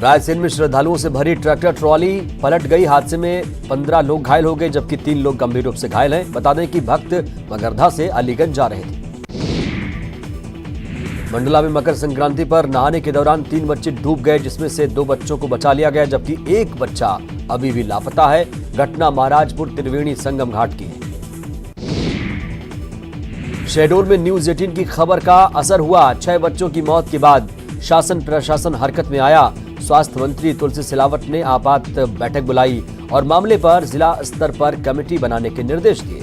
रायसेन में श्रद्धालुओं से भरी ट्रैक्टर ट्रॉली पलट गई। हादसे में 15 लोग घायल हो गए, जबकि 3 लोग गंभीर रूप से घायल हैं। बता दें कि भक्त मगरधा से अलीगंज जा रहे थे। मंडला में मकर संक्रांति पर नहाने के दौरान 3 बच्चे डूब गए, जिसमें से 2 बच्चों को बचा लिया गया, जबकि 1 बच्चा अभी भी लापता है। घटना महाराजपुर त्रिवेणी संगम घाट की है। शहडोल में न्यूज 18 की खबर का असर हुआ। 6 बच्चों की मौत के बाद शासन प्रशासन हरकत में आया। स्वास्थ्य मंत्री तुलसी सिलावट ने आपात बैठक बुलाई और मामले पर जिला स्तर पर कमेटी बनाने के निर्देश दिए।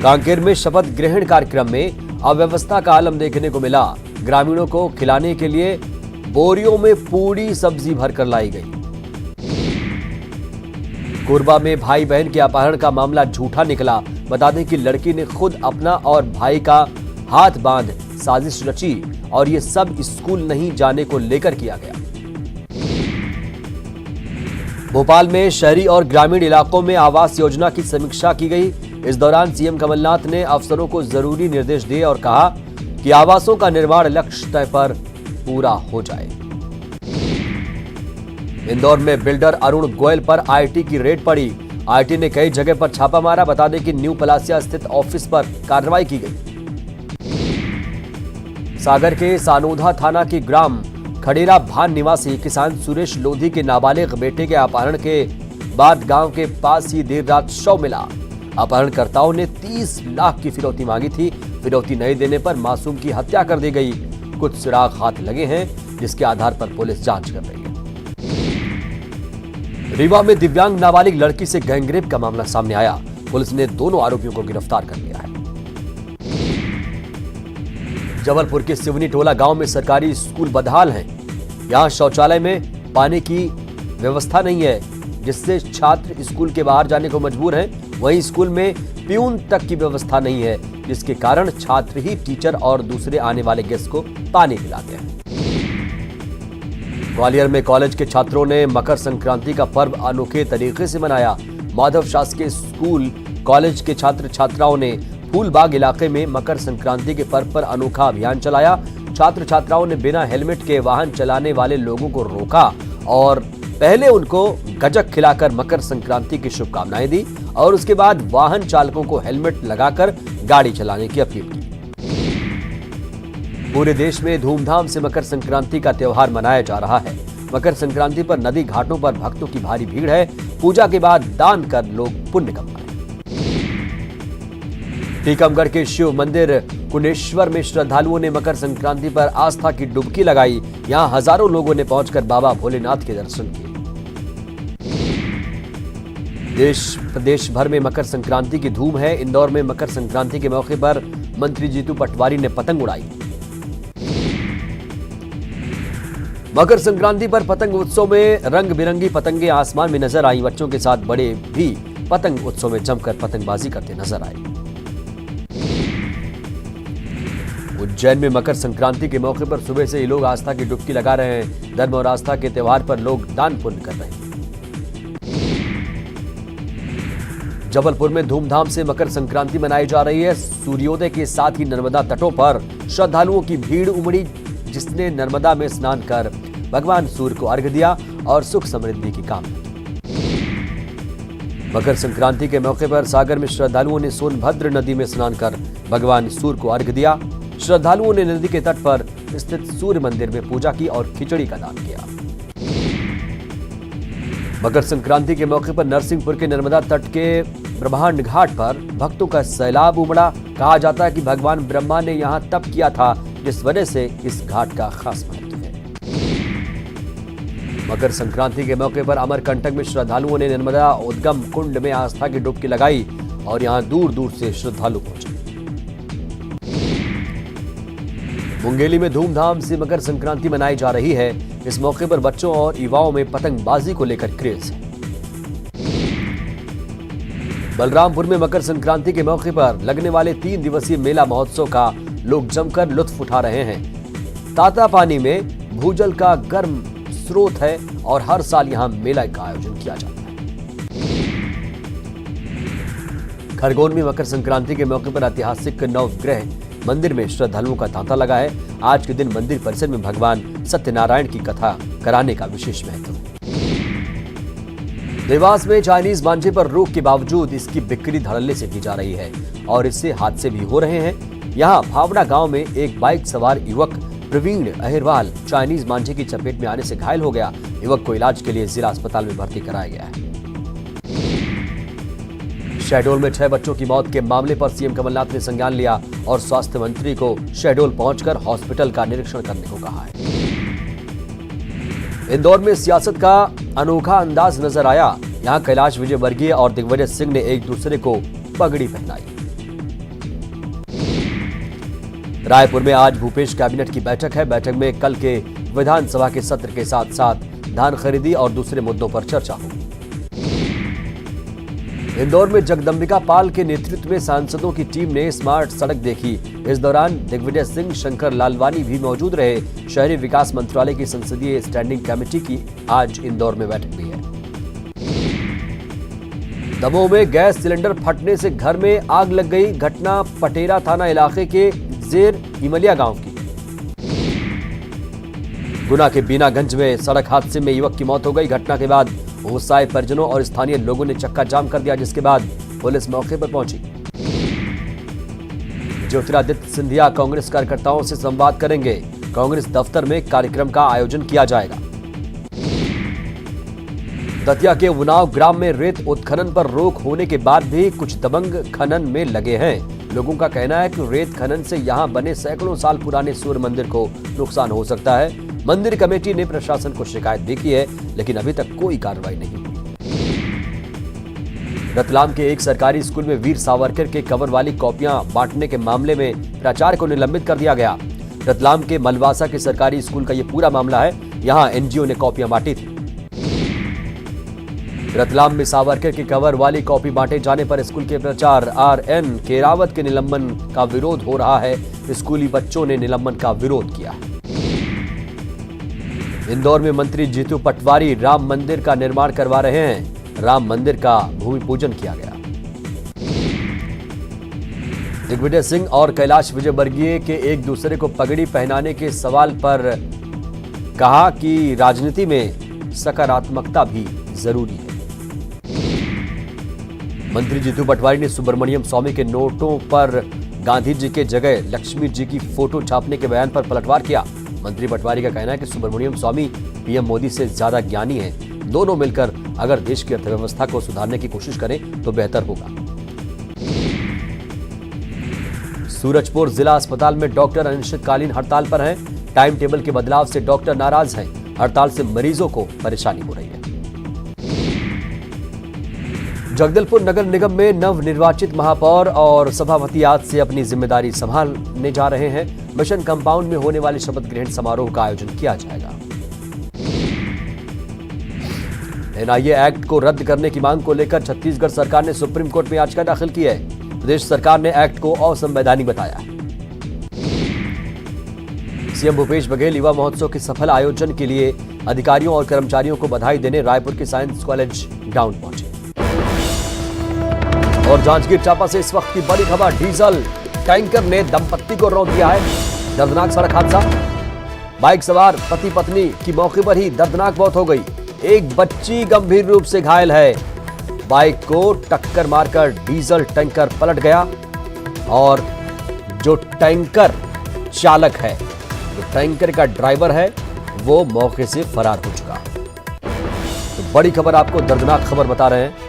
कांकेर में शपथ ग्रहण कार्यक्रम में अव्यवस्था का आलम देखने को मिला। ग्रामीणों को खिलाने के लिए बोरियों में पूरी सब्जी भरकर लाई गई। कोरबा में भाई बहन के अपहरण का मामला झूठा निकला। बता दें कि लड़की ने खुद अपना और भाई का हाथ बांध साजिश रची और ये सब स्कूल नहीं जाने को लेकर किया गया। भोपाल में शहरी और ग्रामीण इलाकों में आवास योजना की समीक्षा की गई। इस दौरान सीएम कमलनाथ ने अफसरों को जरूरी निर्देश दिए और कहा कि आवासों का निर्माण लक्ष्य तय पर पूरा हो जाए। इंदौर में बिल्डर अरुण गोयल पर आईटी की रेड पड़ी। आईटी ने कई जगह पर छापा मारा। बता दें कि न्यू पलासिया स्थित ऑफिस पर कार्रवाई की गई। सागर के सानोधा थाना के ग्राम खडेरा भान निवासी किसान सुरेश लोधी के नाबालिग बेटे के अपहरण के बाद गांव के पास ही देर रात शव मिला। अपहरणकर्ताओं ने 30 लाख की फिरौती मांगी थी। फिरौती नहीं देने पर मासूम की हत्या कर दी गई। कुछ सुराग हाथ लगे हैं, जिसके आधार पर पुलिस जांच कर रही है। रीवा में दिव्यांग नाबालिग लड़की से गैंगरेप का मामला सामने आया। पुलिस ने दोनों आरोपियों को गिरफ्तार कर लिया है। जबलपुर के सिवनी टोला गांव में सरकारी स्कूल बदहाल हैं। यहां शौचालय में पानी की व्यवस्था नहीं है, जिससे छात्र स्कूल के बाहर जाने को मजबूर हैं। वहीं स्कूल में प्यून तक की व्यवस्था नहीं है, जिसके कारण छात्र ही टीचर और दूसरे आने वाले गेस्ट को पानी पिलाते हैं। ग्वालियर में कॉलेज के छात्रों ने मकर संक्रांति का पर्व अनोखे तरीके से मनाया। माधव शासकीय स्कूल कॉलेज के छात्र छात्राओं ने फूलबाग इलाके में मकर संक्रांति के पर्व पर अनोखा अभियान चलाया। छात्र छात्राओं ने बिना हेलमेट के वाहन चलाने वाले लोगों को रोका और पहले उनको गजक खिलाकर मकर संक्रांति की शुभकामनाएं दी और उसके बाद वाहन चालकों को हेलमेट लगाकर गाड़ी चलाने की अपील की। पूरे देश में धूमधाम से मकर संक्रांति का त्योहार मनाया जा रहा है। मकर संक्रांति पर नदी घाटों पर भक्तों की भारी भीड़ है। पूजा के बाद दान कर लोग पुण्य कमाएं। टीकमगढ़ के शिव मंदिर कुंडेश्वर में श्रद्धालुओं ने मकर संक्रांति पर आस्था की डुबकी लगाई। यहां हजारों लोगों ने पहुंचकर बाबा भोलेनाथ के दर्शन किए। देश प्रदेश भर में मकर संक्रांति की धूम है। इंदौर में मकर संक्रांति के मौके पर मंत्री जीतू पटवारी ने पतंग उड़ाई। मकर संक्रांति पर पतंग उत्सव में रंग बिरंगी पतंगे आसमान में नजर आई। बच्चों के साथ बड़े भी पतंग उत्सव में जमकर पतंगबाजी करते नजर आए। उज्जैन में मकर संक्रांति के मौके पर सुबह से ही लोग आस्था की डुबकी लगा रहे हैं। धर्म और आस्था के त्योहार पर लोग दान पुण्य कर रहे हैं। जबलपुर में धूमधाम से मकर संक्रांति मनाई जा रही है। सूर्योदय के साथ ही नर्मदा तटों पर श्रद्धालुओं की भीड़ उमड़ी, जिसने नर्मदा में स्नान कर भगवान सूर्य को अर्घ्य दिया और सुख समृद्धि की कामना की। मकर संक्रांति के मौके पर सागर में श्रद्धालुओं ने सोनभद्र नदी में स्नान कर भगवान सूर्य को अर्घ्य दिया। श्रद्धालुओं ने नदी के तट पर स्थित सूर्य मंदिर में पूजा की और खिचड़ी का दान किया। मकर संक्रांति के मौके पर नरसिंहपुर के नर्मदा तट के ब्रह्मांड घाट पर भक्तों का सैलाब उमड़ा। कहा जाता है कि भगवान ब्रह्मा ने यहां तप किया था, जिस वजह से इस घाट का खास महत्व है। मकर संक्रांति के मौके पर अमरकंटक में श्रद्धालुओं ने नर्मदा उद्गम कुंड में आस्था की डुबकी लगाई और यहां दूर दूर से श्रद्धालु पहुंचे। मुंगेली में धूमधाम से मकर संक्रांति मनाई जा रही है। इस मौके पर बच्चों और युवाओं में पतंगबाजी को लेकर क्रेज है। बलरामपुर में मकर संक्रांति के मौके पर लगने वाले 3 दिवसीय मेला महोत्सव का लोग जमकर लुत्फ उठा रहे हैं। तातापानी में भूजल का गर्म स्रोत है और हर साल यहां मेला का आयोजन किया जाता है। खरगोन में मकर संक्रांति के मौके पर ऐतिहासिक नवग्रह मंदिर में श्रद्धालुओं का तांता लगा है। आज के दिन मंदिर परिसर में भगवान सत्यनारायण की कथा कराने का विशेष महत्व है। देवास में चाइनीज मांझे पर रोक के बावजूद इसकी बिक्री धड़ल्ले से की जा रही है और इससे हादसे भी हो रहे हैं। यहाँ भावड़ा गांव में एक बाइक सवार युवक प्रवीण अहिरवाल चाइनीज मांझे की चपेट में आने से घायल हो गया। युवक को इलाज के लिए जिला अस्पताल में भर्ती कराया गया है। शहडोल में 6 बच्चों की मौत के मामले पर सीएम कमलनाथ ने संज्ञान लिया और स्वास्थ्य मंत्री को शहडोल पहुंचकर हॉस्पिटल का निरीक्षण करने को कहा है। इंदौर में सियासत का अनोखा अंदाज नजर आया। यहां कैलाश विजयवर्गीय और दिग्विजय सिंह ने एक दूसरे को पगड़ी पहनाई। रायपुर में आज भूपेश कैबिनेट की बैठक है। बैठक में कल के विधानसभा के सत्र के साथ साथ धान खरीदी और दूसरे मुद्दों पर चर्चा होगी। इंदौर में जगदंबिका पाल के नेतृत्व में सांसदों की टीम ने स्मार्ट सड़क देखी। इस दौरान दिग्विजय सिंह, शंकर लालवानी भी मौजूद रहे। शहरी विकास मंत्रालय की संसदीय स्टैंडिंग कमेटी की आज इंदौर में बैठक भी है। दमोह में गैस सिलेंडर फटने से घर में आग लग गई। घटना पटेरा थाना इलाके के जेर इमलिया गांव की। गुना के बीनागंज में सड़क हादसे में युवक की मौत हो गई। घटना के बाद गुस्साए परिजनों और स्थानीय लोगों ने चक्का जाम कर दिया, जिसके बाद पुलिस मौके पर पहुंची। ज्योतिरादित्य सिंधिया कांग्रेस कार्यकर्ताओं से संवाद करेंगे। कांग्रेस दफ्तर में कार्यक्रम का आयोजन किया जाएगा। दतिया के उनाव ग्राम में रेत उत्खनन पर रोक होने के बाद भी कुछ दबंग खनन में लगे हैं। लोगों का कहना है कि रेत खनन से यहां बने सैकड़ों साल पुराने सूर्य मंदिर को नुकसान हो सकता है। मंदिर कमेटी ने प्रशासन को शिकायत भी की है, लेकिन अभी तक कोई कार्रवाई नहीं हुई। रतलाम के एक सरकारी स्कूल में वीर सावरकर के कवर वाली कॉपियां बांटने के मामले में प्राचार्य को निलंबित कर दिया गया। रतलाम के मलवासा के सरकारी स्कूल का यह पूरा मामला है। यहां एनजीओ ने कॉपियां बांटी थी। रतलाम में सावरकर की कवर वाली कॉपी बांटे जाने पर स्कूल के प्राचार्य RN केरावत के निलंबन का विरोध हो रहा है। स्कूली बच्चों ने निलंबन का विरोध किया है। इंदौर में मंत्री जीतू पटवारी राम मंदिर का निर्माण करवा रहे हैं। राम मंदिर का भूमि पूजन किया गया। दिग्विजय सिंह और कैलाश विजयवर्गीय के एक दूसरे को पगड़ी पहनाने के सवाल पर कहा कि राजनीति में सकारात्मकता भी जरूरी है। मंत्री जीतू पटवारी ने सुब्रमण्यम स्वामी के नोटों पर गांधी जी के जगह लक्ष्मी जी की फोटो छापने के बयान पर पलटवार किया। मंत्री पटवारी का कहना है कि सुब्रमण्यम स्वामी पीएम मोदी से ज्यादा ज्ञानी हैं। दोनों मिलकर अगर देश की अर्थव्यवस्था को सुधारने की कोशिश करें तो बेहतर होगा। सूरजपुर जिला अस्पताल में डॉक्टर अनिश्चितकालीन हड़ताल पर हैं। टाइम टेबल के बदलाव से डॉक्टर नाराज हैं। हड़ताल से मरीजों को परेशानी हो रही है। जगदलपुर नगर निगम में नवनिर्वाचित महापौर और सभापति आज से अपनी जिम्मेदारी संभालने जा रहे हैं। मिशन कंपाउंड में होने वाले शपथ ग्रहण समारोह का आयोजन किया जाएगा। एनआईए एक्ट को रद्द करने की मांग को लेकर छत्तीसगढ़ सरकार ने सुप्रीम कोर्ट में याचिका दाखिल की है। प्रदेश सरकार ने एक्ट को असंवैधानिक बताया है। सीएम भूपेश बघेल युवा महोत्सव के सफल आयोजन के लिए अधिकारियों और कर्मचारियों को बधाई देने रायपुर के साइंस कॉलेज ग्राउंड पहुंचे। और जांजगीर चांपा से इस वक्त की बड़ी खबर, डीजल टैंकर ने दंपत्ति को रौंद दिया है। दर्दनाक सड़क हादसा। बाइक सवार पति पत्नी की मौके पर ही दर्दनाक मौत हो गई। एक बच्ची गंभीर रूप से घायल है। बाइक को टक्कर मारकर डीजल टैंकर पलट गया और जो टैंकर चालक है, जो टैंकर का ड्राइवर है, वो मौके से फरार हो चुका। तो बड़ी खबर, आपको दर्दनाक खबर बता रहे हैं।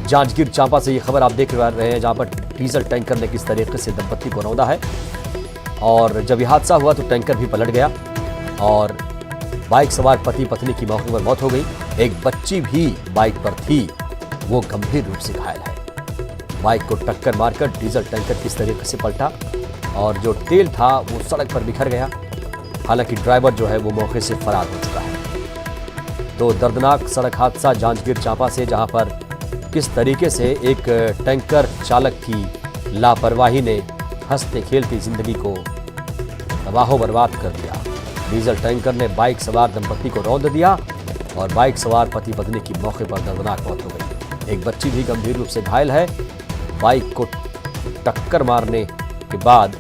जांजगीर चांपा से ये खबर आप देख रहे हैं, जहां पर डीजल टैंकर ने किस तरीके से दंपत्ति को रौंदा है। और जब यह हादसा हुआ तो टैंकर भी पलट गया और बाइक सवार पति पत्नी की मौके पर मौत हो गई। एक बच्ची भी बाइक पर थी, वो गंभीर रूप से घायल है। बाइक को टक्कर मारकर डीजल टैंकर किस तरीके से पलटा और जो तेल था वो सड़क पर बिखर गया। हालांकि ड्राइवर जो है वो मौके से फरार हो चुका है। तो दर्दनाक सड़क हादसा जांजगीर चांपा से, जहां पर किस तरीके से एक टैंकर चालक की लापरवाही ने हंसते खेलती जिंदगी को तबाहो बर्बाद कर दिया। डीजल टैंकर ने बाइक सवार दंपत्ति को रौंद दिया और बाइक सवार पति पत्नी की मौके पर दर्दनाक मौत हो गई। एक बच्ची भी गंभीर रूप से घायल है। बाइक को टक्कर मारने के बाद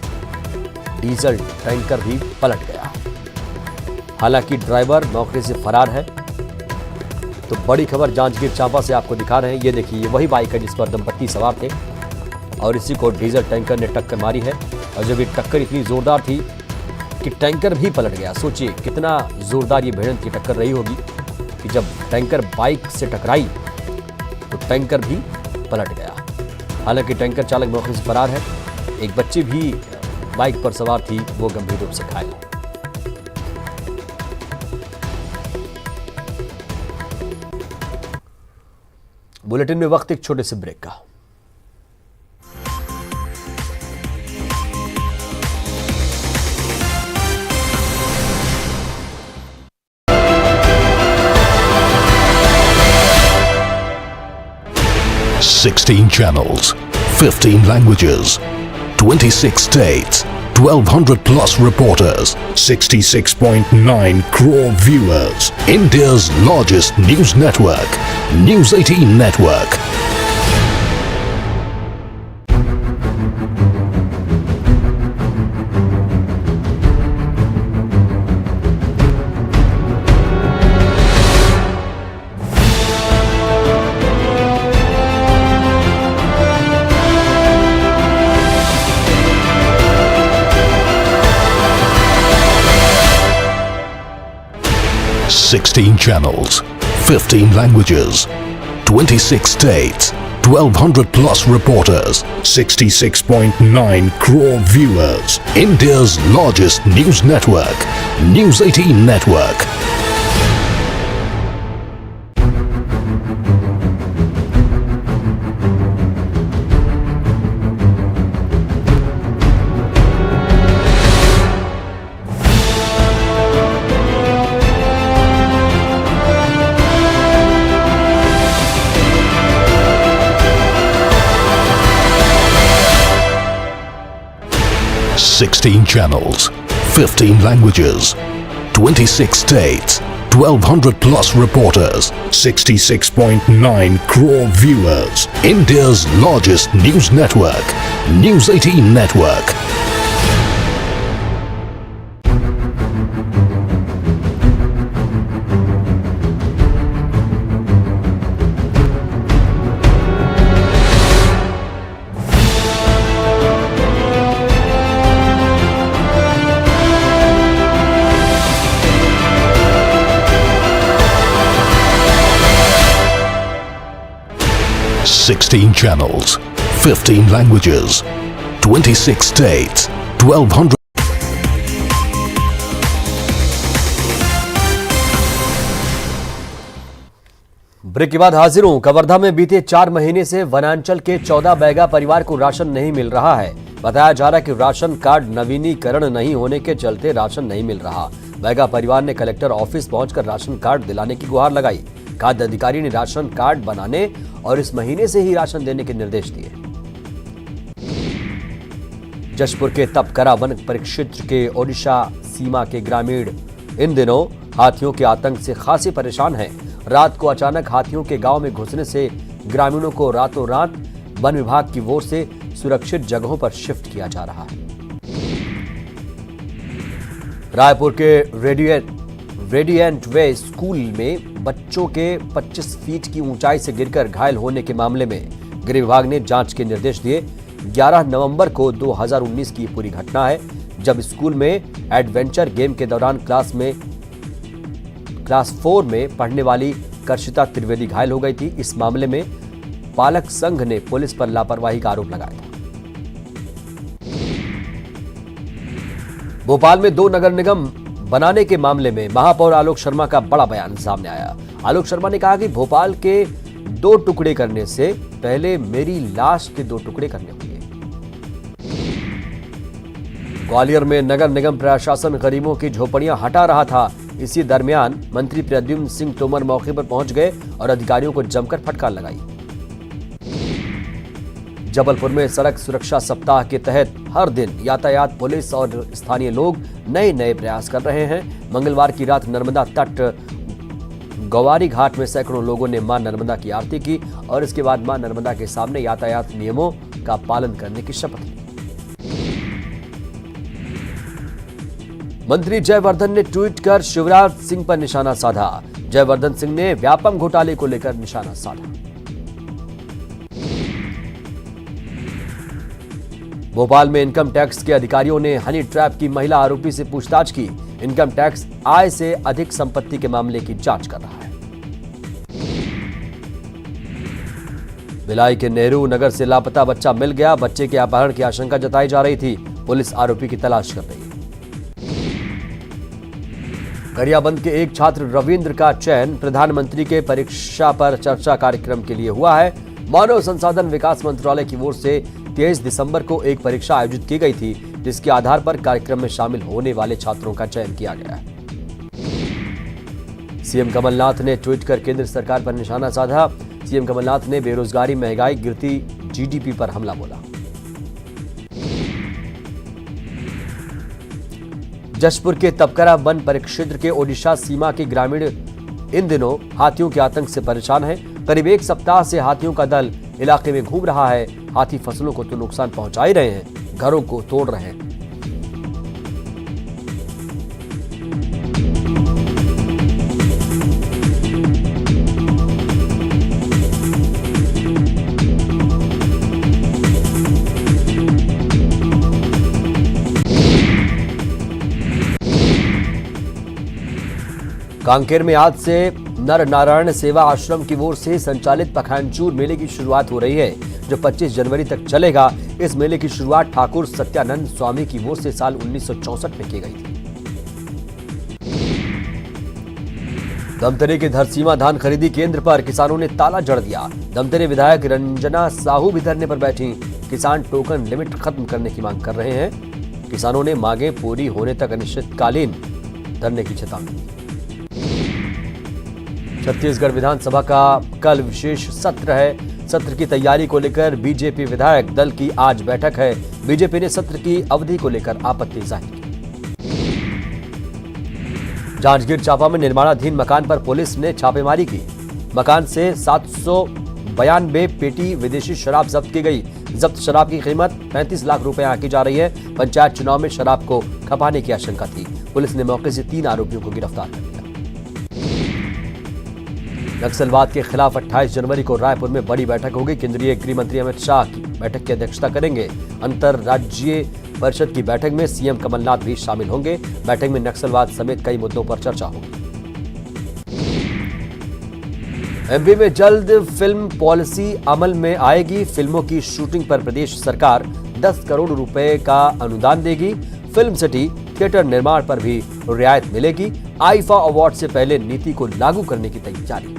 डीजल टैंकर भी पलट गया। हालांकि ड्राइवर मौके से फरार है। तो बड़ी खबर जांजगीर चांपा से आपको दिखा रहे हैं। ये देखिए, ये वही बाइक है जिस पर दंपत्ति सवार थे और इसी को डीजल टैंकर ने टक्कर मारी है। और जब ये टक्कर इतनी जोरदार थी कि टैंकर भी पलट गया। सोचिए कितना जोरदार ये भिड़ंत की टक्कर रही होगी कि जब टैंकर बाइक से टकराई तो टैंकर भी पलट गया। हालांकि टैंकर चालक मौके से फरार है। एक बच्ची भी बाइक पर सवार थी, वो गंभीर रूप से घायल है। बुलेटिन में वक्त एक छोटे से ब्रेक का। Sixteen channels, 15 languages, 26 states, 1,200 plus reporters, 66.9 crore viewers. India's largest news network, News 18 Network. Sixteen channels, 15 languages, 26 states, 1,200 plus reporters, 66.9 crore viewers. India's largest news network, News 18 Network. Sixteen channels, 15 languages, 26 states, 1,200 plus reporters, 66.9 crore viewers. India's largest news network, News 18 Network. Sixteen channels, 15 languages, 26 states, 1,200. Break के बाद हाजिर हूं। कवर्धा में बीते 4 महीने से वनांचल के 14 बैगा परिवार को राशन नहीं मिल रहा है। बताया जा रहा है कि राशन कार्ड नवीनीकरण नहीं होने के चलते राशन नहीं मिल रहा। बैगा परिवार ने कलेक्टर ऑफिस पहुंचकर राशन कार्ड दिलाने की गुहार लगाई। खाद्य अधिकारी ने राशन कार्ड बनाने और इस महीने से ही राशन देने के निर्देश दिए। जशपुर के तपकरा वन परिक्षेत्र के ओडिशा सीमा के ग्रामीण इन दिनों हाथियों के आतंक से खासे परेशान हैं। रात को अचानक हाथियों के गांव में घुसने से ग्रामीणों को रातों रात वन विभाग की ओर से सुरक्षित जगहों पर शिफ्ट किया जा रहा है। रायपुर के रेडिएंट वे स्कूल में बच्चों के 25 फीट की ऊंचाई से गिरकर घायल होने के मामले में गृह विभाग ने जांच के निर्देश दिए। 11 नवंबर को 2019 की पूरी घटना है, जब स्कूल में एडवेंचर गेम के दौरान क्लास 4 में पढ़ने वाली कर्षिता त्रिवेदी घायल हो गई थी। इस मामले में पालक संघ ने पुलिस पर लापरवाही का आरोप लगाया था। भोपाल में 2 नगर निगम बनाने के मामले में महापौर आलोक शर्मा का बड़ा बयान सामने आया। आलोक शर्मा ने कहा कि भोपाल के 2 टुकड़े करने से पहले मेरी लाश के 2 टुकड़े करने होंगे। ग्वालियर में नगर निगम प्रशासन गरीबों की झोपड़ियां हटा रहा था। इसी दरमियान मंत्री प्रद्युम्न सिंह तोमर मौके पर पहुंच गए और अधिकारियों को जमकर फटकार लगाई। जबलपुर में सड़क सुरक्षा सप्ताह के तहत हर दिन यातायात पुलिस और स्थानीय लोग नए नए प्रयास कर रहे हैं। मंगलवार की रात नर्मदा तट गौवारी घाट में सैकड़ों लोगों ने मां नर्मदा की आरती की और इसके बाद मां नर्मदा के सामने यातायात नियमों का पालन करने की शपथ ली। मंत्री जयवर्धन ने ट्वीट कर शिवराज सिंह पर निशाना साधा। जयवर्धन सिंह ने व्यापम घोटाले को लेकर निशाना साधा। भोपाल में इनकम टैक्स के अधिकारियों ने हनी ट्रैप की महिला आरोपी से पूछताछ की। इनकम टैक्स आय से अधिक संपत्ति के मामले की जांच कर रहा है। भिलाई के नेहरू नगर से लापता बच्चा मिल गया। बच्चे के अपहरण की आशंका जताई जा रही थी। पुलिस आरोपी की तलाश कर रही है। गरियाबंद के एक छात्र रविंद्र का चयन प्रधानमंत्री के परीक्षा पर चर्चा कार्यक्रम के लिए हुआ है। मानव संसाधन विकास मंत्रालय की ओर से 23 दिसंबर को एक परीक्षा आयोजित की गई थी, जिसके आधार पर कार्यक्रम में शामिल होने वाले छात्रों का चयन किया गया है। सीएम कमलनाथ ने ट्वीट कर केंद्र सरकार पर निशाना साधा। सीएम कमलनाथ ने बेरोजगारी, महंगाई, गिरती जीडीपी पर हमला बोला। जशपुर के तपकरा वन परिक्षेत्र के ओडिशा सीमा के ग्रामीण इन दिनों हाथियों के आतंक से परेशान हैं। करीब एक सप्ताह से हाथियों का दल इलाके में घूम रहा है। हाथी फसलों को तो नुकसान पहुंचा ही रहे हैं, घरों को तोड़ रहे हैं। कांकेर में आज से नर नारायण सेवा आश्रम की ओर से संचालित पखानजूर मेले की शुरुआत हो रही है, जो 25 जनवरी तक चलेगा। इस मेले की शुरुआत ठाकुर सत्यानंद स्वामी की ओर से साल 1964 में की गई थी। धमतरी के धरसीमा धान खरीदी केंद्र पर किसानों ने ताला जड़ दिया। धमतरी विधायक रंजना साहू भी धरने पर बैठी। किसान टोकन लिमिट खत्म करने की मांग कर रहे हैं। किसानों ने मांगे पूरी होने तक अनिश्चितकालीन धरने की चेतावनी दी। छत्तीसगढ़ विधानसभा का कल विशेष सत्र है। सत्र की तैयारी को लेकर बीजेपी विधायक दल की आज बैठक है। बीजेपी ने सत्र की अवधि को लेकर आपत्ति जाहिर की। जांजगीर चांपा में निर्माणाधीन मकान पर पुलिस ने छापेमारी की। मकान से 792 पेटी विदेशी शराब जब्त की गई। जब्त शराब की कीमत 35 लाख रुपए आंकी जा रही है। पंचायत चुनाव में शराब को खपाने की आशंका थी। पुलिस ने मौके से 3 आरोपियों को गिरफ्तार कर लिया। नक्सलवाद के खिलाफ 28 जनवरी को रायपुर में बड़ी बैठक होगी। केंद्रीय गृह मंत्री अमित शाह की बैठक की अध्यक्षता करेंगे। अंतरराज्यीय परिषद की बैठक में सीएम कमलनाथ भी शामिल होंगे। बैठक में नक्सलवाद समेत कई मुद्दों पर चर्चा होगी। एमपी में जल्द फिल्म पॉलिसी अमल में आएगी। फिल्मों की शूटिंग पर प्रदेश सरकार 10 करोड़ रुपए का अनुदान देगी। फिल्म सिटी थिएटर निर्माण पर भी रियायत मिलेगी। आईफा अवार्ड से पहले नीति को लागू करने की तैयारी।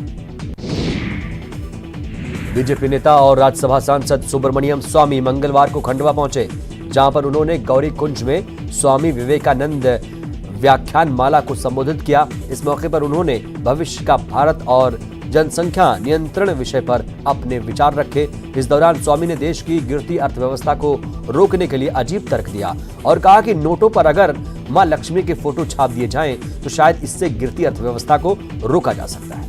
बीजेपी नेता और राज्यसभा सांसद सुब्रमण्यम स्वामी मंगलवार को खंडवा पहुंचे, जहां पर उन्होंने गौरी कुंज में स्वामी विवेकानंद व्याख्यान माला को संबोधित किया। इस मौके पर उन्होंने भविष्य का भारत और जनसंख्या नियंत्रण विषय पर अपने विचार रखे। इस दौरान स्वामी ने देश की गिरती अर्थव्यवस्था को रोकने के लिए अजीब तर्क दिया और कहा कि नोटों पर अगर मां लक्ष्मी के फोटो छाप दिए जाएं तो शायद इससे गिरती अर्थव्यवस्था को रोका जा सकता है।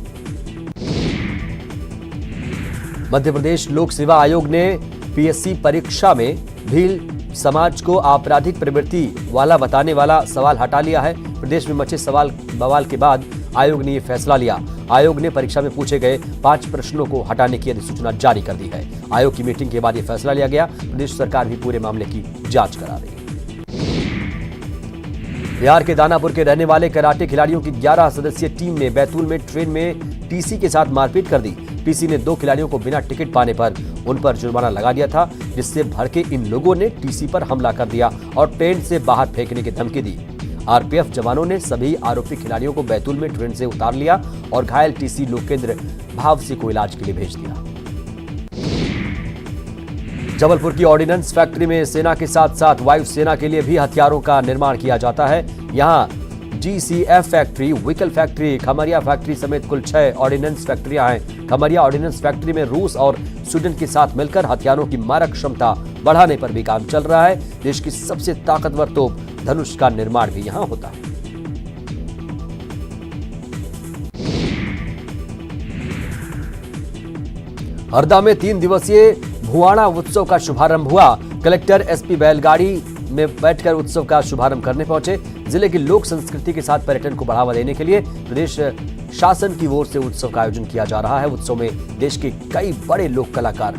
मध्य प्रदेश लोक सेवा आयोग ने पीएससी परीक्षा में भील समाज को आपराधिक प्रवृत्ति वाला बताने वाला सवाल हटा लिया है। प्रदेश में मचे सवाल बवाल के बाद आयोग ने यह फैसला लिया। आयोग ने परीक्षा में पूछे गए 5 प्रश्नों को हटाने की अधिसूचना जारी कर दी है। आयोग की मीटिंग के बाद यह फैसला लिया गया। प्रदेश सरकार भी पूरे मामले की जांच करा रही है। बिहार के दानापुर के रहने वाले कराटे खिलाड़ियों की 11 सदस्यीय टीम ने बैतूल में ट्रेन में टीसी के साथ मारपीट कर दी। टीसी ने 2 खिलाड़ियों को बिना टिकट पाने पर उन पर जुर्माना लगा दिया था, जिससे भड़के इन लोगों ने टीसी पर हमला कर दिया और ट्रेन से बाहर फेंकने की धमकी दी। आरपीएफ जवानों ने सभी आरोपी खिलाड़ियों को बैतूल में ट्रेन से उतार लिया और घायल टीसी लोकेंद्र भावसी को इलाज के लिए भेज दिया। जबलपुर की ऑर्डिनेंस फैक्ट्री में सेना के साथ साथ वायुसेना के लिए भी हथियारों का निर्माण किया जाता है। यहाँ GCF factory, vehicle factory, Khamaria factory समेत कुल 6 ऑर्डिनेंस फैक्ट्रियां हैं। खमरिया ऑर्डिनेंस फैक्ट्री में रूस और स्वीडन के साथ मिलकर हथियारों की मारक क्षमता बढ़ाने पर भी काम चल रहा है। देश की सबसे ताकतवर तोप धनुष का निर्माण भी यहां होता है। हरदा में 3 दिवसीय भुआणा उत्सव का शुभारंभ हुआ। कलेक्टर एसपी बैलगाड़ी में बैठकर उत्सव का शुभारंभ करने पहुंचे। जिले की लोक संस्कृति के साथ पर्यटन को बढ़ावा देने के लिए प्रदेश शासन की ओर से उत्सव का आयोजन किया जा रहा है। उत्सव में देश के कई बड़े लोक कलाकार